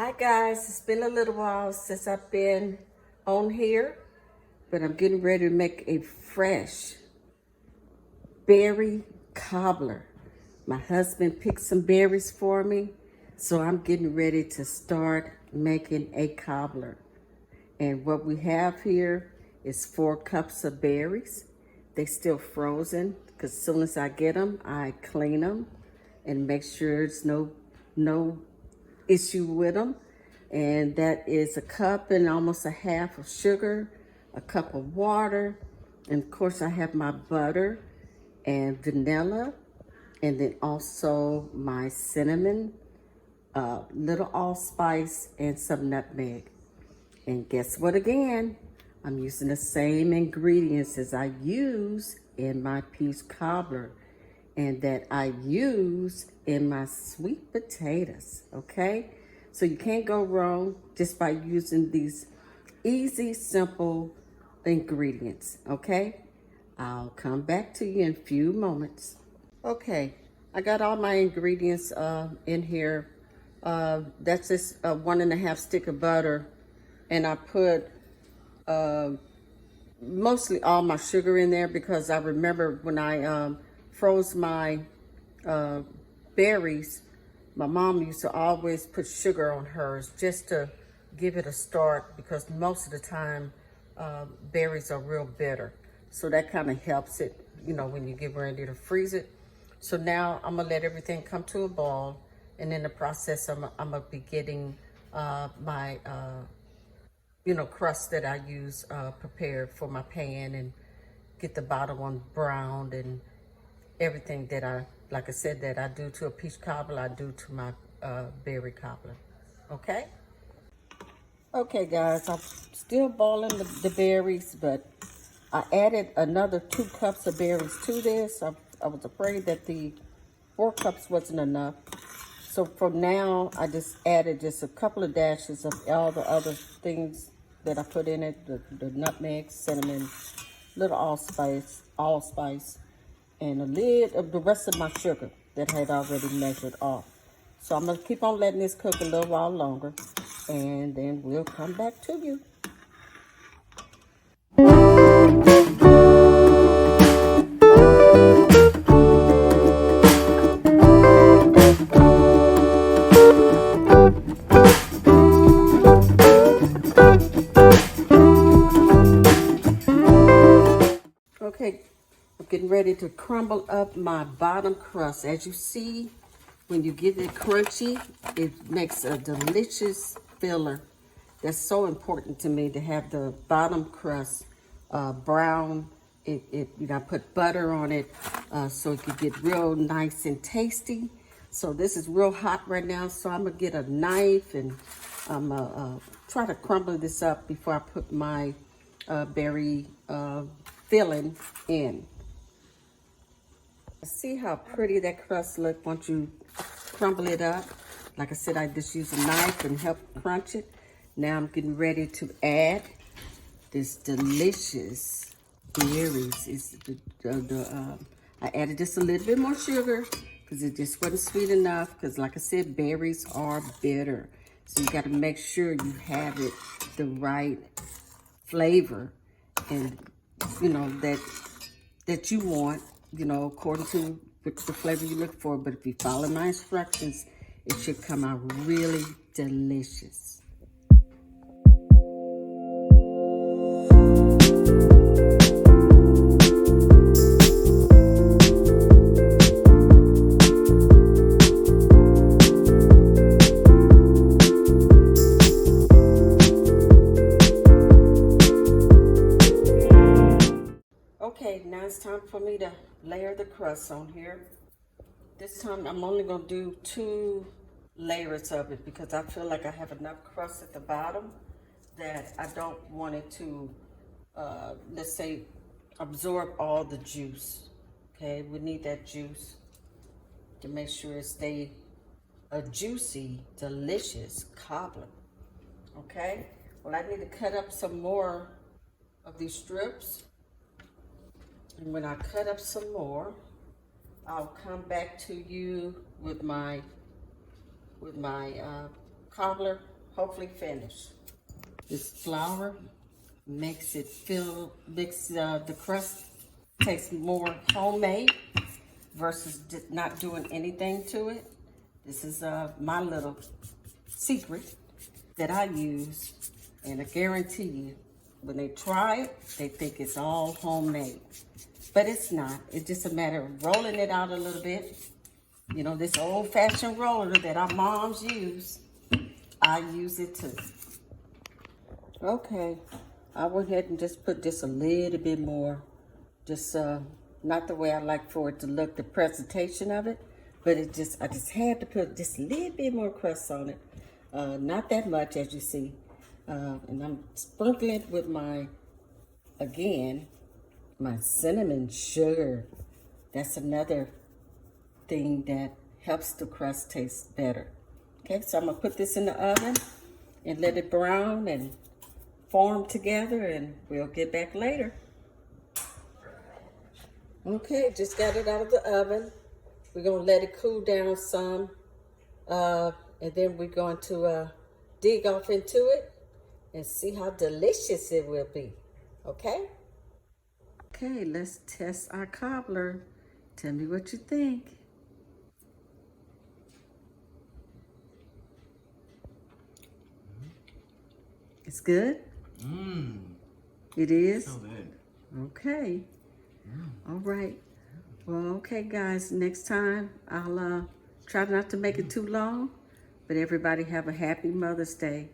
Hi guys, it's been a little while since I've been on here, but I'm getting ready to make a fresh berry cobbler. My husband picked some berries for me, so I'm getting ready to start making a cobbler. And what we have here is 4 cups of berries. They still frozen, because as soon as I get them, I clean them and make sure there's no issue with them. And that is a cup and almost a half of sugar, a cup of water, and of course I have my butter and vanilla, and then also my cinnamon, little allspice, and some nutmeg. And guess what again? I'm using the same ingredients as I use in my peach cobbler and that I use in my sweet potatoes, okay? So you can't go wrong just by using these easy, simple ingredients, okay? I'll come back to you in a few moments. Okay, I got all my ingredients in here. That's just 1.5 stick of butter, and I put mostly all my sugar in there because I remember when I froze my berries, my mom used to always put sugar on hers just to give it a start, because most of the time berries are real bitter. So that kind of helps it, when you get ready to freeze it. So now I'm gonna let everything come to a boil, and in the process I'm gonna be getting my crust that I use prepared for my pan, and get the bottom one browned, and everything that like I said, that I do to a peach cobbler, I do to my berry cobbler, okay? Okay guys, I'm still boiling the berries, but I added another 2 cups of berries to this. I was afraid that the 4 cups wasn't enough. So for now, I just added just a couple of dashes of all the other things that I put in it, the nutmeg, cinnamon, little allspice, and a lid of the rest of my sugar that I had already measured off. So I'm gonna keep on letting this cook a little while longer, and then we'll come back to you. Okay, I'm getting ready to crumble up my bottom crust. As you see, when you get it crunchy, it makes a delicious filler. That's so important to me, to have the bottom crust brown. I put butter on it so it could get real nice and tasty. So this is real hot right now, so I'm gonna get a knife and I'm gonna try to crumble this up before I put my berry filling in. See how pretty that crust looks once you crumble it up. Like I said, I just use a knife and help crunch it. Now I'm getting ready to add this delicious berries. I added just a little bit more sugar because it just wasn't sweet enough, because like I said, berries are bitter. So you got to make sure you have it the right flavor, and that you want, according to the flavor you look for. But if you follow my instructions, it should come out really delicious. Okay, now it's time for me to layer the crust on here. This time I'm only going to do 2 layers of it, because I feel like I have enough crust at the bottom that I don't want it to, let's say, absorb all the juice. Okay, we need that juice to make sure it stays a juicy, delicious cobbler. Okay, well, I need to cut up some more of these strips. And when I cut up some more, I'll come back to you with my cobbler hopefully finished. This flour makes it the crust taste more homemade versus not doing anything to it. This is my little secret that I use, and I guarantee you, when they try it, they think it's all homemade. But it's not. It's just a matter of rolling it out a little bit. You know, this old-fashioned roller that our moms use, I use it too. Okay, I went ahead and just put just a little bit more. Just not the way I like for it to look, the presentation of it, but I just had to put just a little bit more crust on it. Not that much, as you see. And I'm sprinkling it with my cinnamon sugar. That's another thing that helps the crust taste better. Okay, so I'm gonna put this in the oven and let it brown and form together, and we'll get back later. Okay, just got it out of the oven. We're gonna let it cool down some, and then we're going to dig off into it and see how delicious it will be, okay? Okay, let's test our cobbler. Tell me what you think. It's good? It is? So good. Okay. All right. Well, okay, guys. Next time, I'll try not to make it too long, but everybody have a happy Mother's Day.